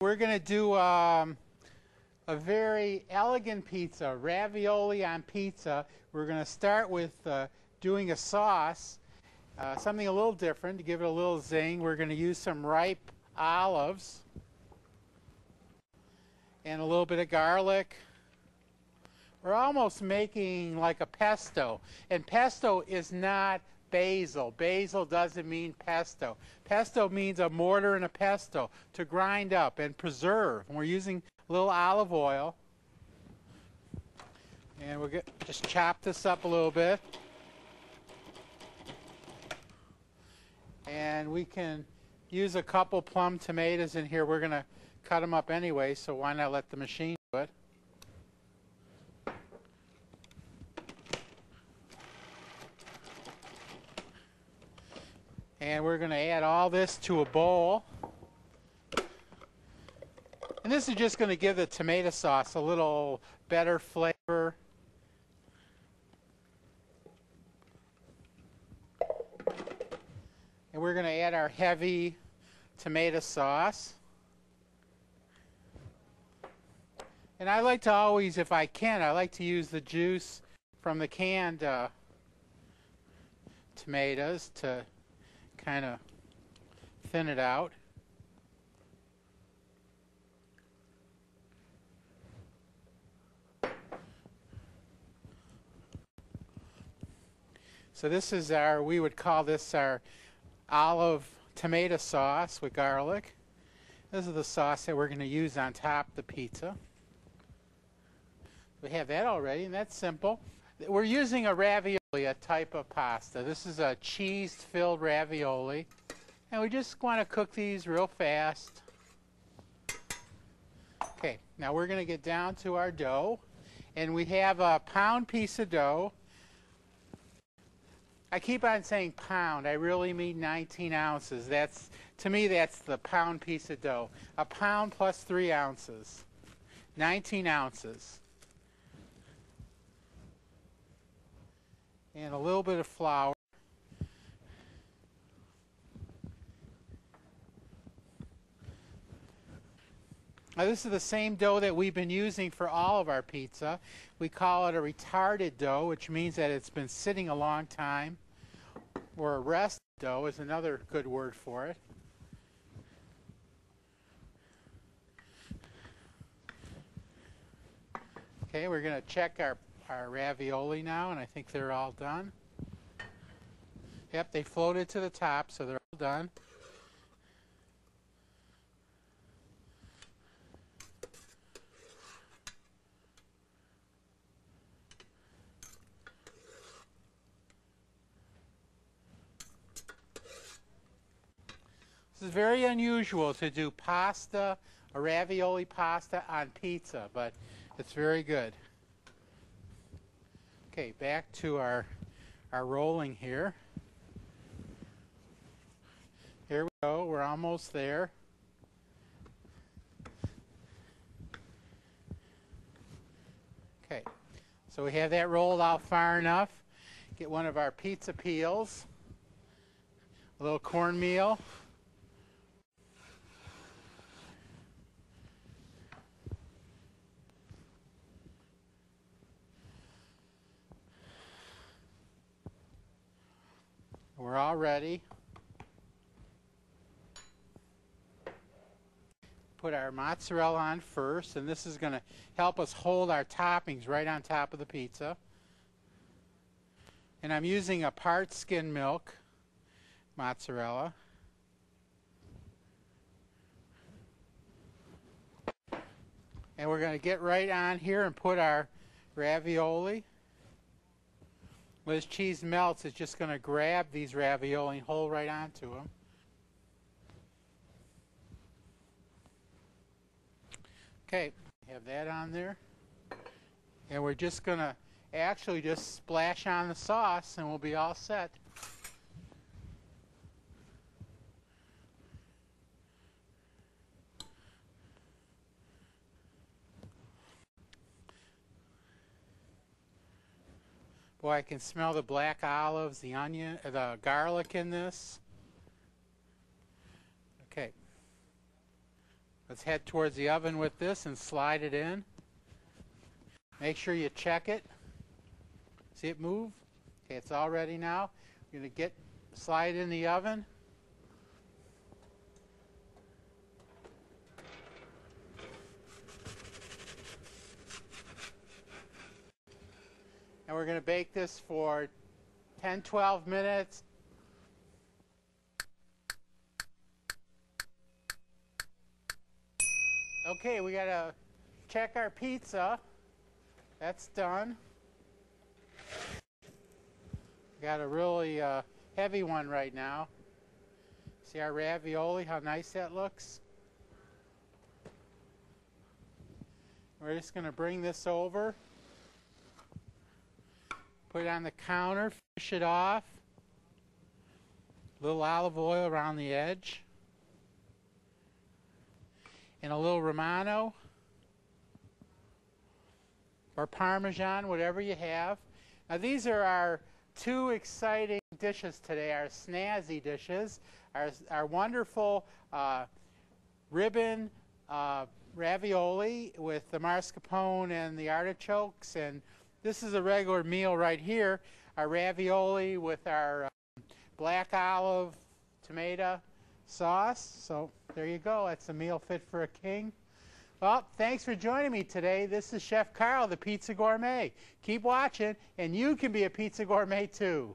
We're going to do a very elegant pizza, ravioli on pizza. We're going to start with doing a sauce, something a little different to give it a little zing. We're going to use some ripe olives and a little bit of garlic. We're almost making like a pesto, and pesto is not basil. Basil doesn't mean pesto. Pesto means a mortar and a pestle, to grind up and preserve. And we're using a little olive oil. And we'll just chop this up a little bit. And we can use a couple plum tomatoes in here. We're going to cut them up anyway, so why not let the machine do it? And we're going to add all this to a bowl. And this is just going to give the tomato sauce a little better flavor. And we're going to add our heavy tomato sauce. And I like to always, if I can, I like to use the juice from the canned tomatoes to kind of thin it out. So this is our, we would call this our olive tomato sauce with garlic. This is the sauce that we're going to use on top of the pizza. We have that already, and that's simple. We're using a ravioli, a type of pasta. This is a cheese-filled ravioli. And we just want to cook these real fast. Okay, now we're going to get down to our dough. And we have a pound piece of dough. I keep on saying pound. I really mean 19 ounces. That's, to me, that's the pound piece of dough. A pound plus 3 ounces. 19 ounces. And a little bit of flour. Now this is the same dough that we've been using for all of our pizza. We call it a retarded dough, which means that it's been sitting a long time. Or a rest dough is another good word for it. Okay, we're going to check our ravioli now, and I think they're all done. Yep, they floated to the top, so they're all done. This is very unusual to do pasta, a ravioli pasta on pizza, but it's very good. Okay, back to our rolling here. Here we go, we're almost there. Okay, so we have that rolled out far enough. Get one of our pizza peels, a little cornmeal. We're all ready. Put our mozzarella on first, and this is going to help us hold our toppings right on top of the pizza. And I'm using a part skim milk mozzarella. And we're going to get right on here and put our ravioli. When this cheese melts, it's just going to grab these ravioli and hold right onto them. Okay, have that on there. And we're just going to actually just splash on the sauce and we'll be all set. Boy, I can smell the black olives, the onion, the garlic in this. Okay. Let's head towards the oven with this and slide it in. Make sure you check it. See it move? Okay, it's all ready now. You're going to slide it in the oven. And we're going to bake this for 10-12 minutes. Okay, we got to check our pizza. That's done. Got a really heavy one right now. See our ravioli, how nice that looks? We're just going to bring this over. Put it on the counter, finish it off. A little olive oil around the edge. And a little Romano or Parmesan, whatever you have. Now these are our two exciting dishes today, our snazzy dishes. Our wonderful ribbon ravioli with the mascarpone and the artichokes, and this is a regular meal right here, our ravioli with our black olive tomato sauce. So there you go, that's a meal fit for a king. Well, thanks for joining me today. This is Chef Carl, the Pizza Gourmet. Keep watching, and you can be a pizza gourmet too.